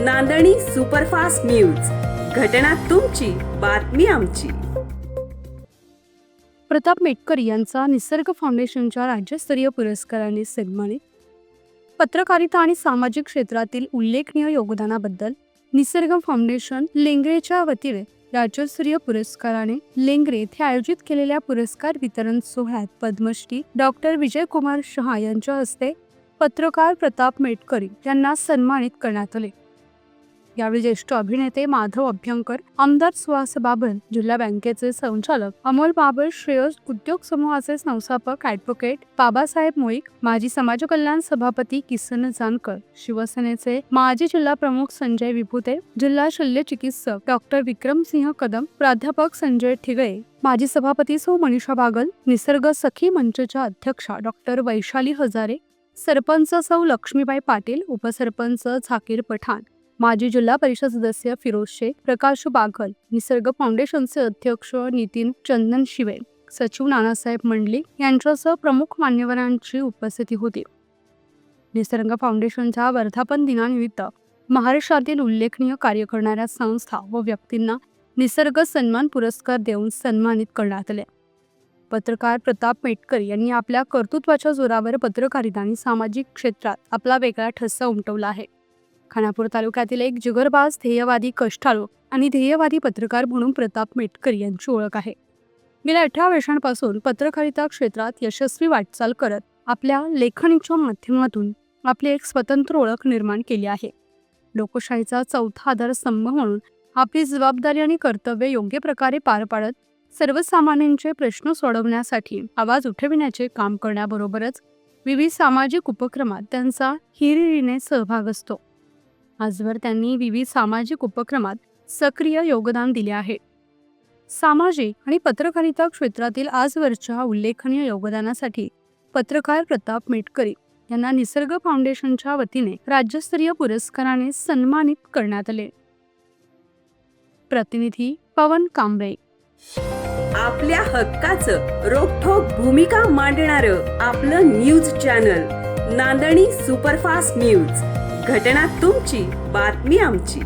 नांदणी superfast news, घटना तुमची, बातमी आमची. प्रताप मेटकर यांचा निसर्ग फाउंडेशनच्या राज्यस्तरीय पुरस्काराने सन्मानित. पत्रकारिता आणि सामाजिक क्षेत्रातील उल्लेखनीय योगदानाबद्दल निसर्ग फाउंडेशन लेंगरेच्या वतीने राज्यस्तरीय पुरस्काराने लेंगरे येथे आयोजित केलेल्या पुरस्कार वितरण सोहळ्यात पद्मश्री डॉक्टर विजयकुमार शहा यांच्या हस्ते पत्रकार प्रताप मेटकर यांना सन्मानित करण्यात आले. यावेळी ज्येष्ठ अभिनेते माधव अभ्यंकर, आमदार सुहास बाबर, जिल्हा बँकेचे संचालक अमोल बाबर, श्रेयस उद्योग समूहाचे संस्थापक ॲडव्होकेट बाबासाहेब मोईक, माजी समाज कल्याण सभापती किसन जानकर, शिवसेनेचे माजी जिल्हा प्रमुख संजय विभुते, जिल्हा शल्य चिकित्सक डॉक्टर विक्रमसिंह कदम, प्राध्यापक संजय ठिगळे, माजी सभापती सौ मनीषा बागल, निसर्ग सखी मंचच्या अध्यक्षा डॉक्टर वैशाली हजारे, सरपंच सौ लक्ष्मीबाई पाटील, उपसरपंच झाकीर पठाण, माजी जिल्हा परिषद सदस्य फिरोज शेख, प्रकाश बागल, निसर्ग फाउंडेशनचे अध्यक्ष नितीन चंदन शिवे, सचिव नानासाहेब मंडलिक यांच्यासह प्रमुख मान्यवरांची उपस्थिती होती. निसर्ग फाउंडेशनच्या वर्धापन दिनानिमित्त महाराष्ट्रातील उल्लेखनीय कार्य करणाऱ्या संस्था व व्यक्तींना निसर्ग सन्मान पुरस्कार देऊन सन्मानित करण्यात आले. पत्रकार प्रताप मेटकर यांनी आपल्या कर्तृत्वाच्या जोरावर पत्रकारिता आणि सामाजिक क्षेत्रात आपला वेगळा ठसा उमटवला आहे. खानापूर तालुक्यातील एक जिगरबाज, ध्येयवादी, कष्टाळू आणि ध्येयवादी पत्रकार म्हणून प्रताप मेटकर यांची ओळख आहे. गेल्या 18 वर्षांपासून पत्रकारिता क्षेत्रात यशस्वी वाटचाल करत आपल्या लेखणीच्या माध्यमातून आपली एक स्वतंत्र ओळख निर्माण केली आहे. लोकशाहीचा चौथा आधारस्तंभ म्हणून आपली जबाबदारी आणि कर्तव्य योग्य प्रकारे पार पाडत सर्वसामान्यांचे प्रश्न सोडवण्यासाठी आवाज उठविण्याचे काम करण्याबरोबरच विविध सामाजिक उपक्रमात त्यांचा हिरिरीने सहभाग असतो. आजवर त्यांनी विविध सामाजिक उपक्रमात सक्रिय योगदान दिले आहे. सामाजिक आणि पत्रकारिता क्षेत्रातील आजवरच्या उल्लेखनीय योगदानासाठी पत्रकार प्रताप मेटकर यांना निसर्ग फाउंडेशनच्या वतीने राज्यस्तरीय पुरस्काराने सन्मानित करण्यात आले. प्रतिनिधी पवन कांबळे. आपल्या हक्काचं रोखठोक भूमिका मांडणारं आपलं न्यूज चॅनल नांदणी सुपरफास्ट न्यूज, घटना तुमची, बातमी आमची.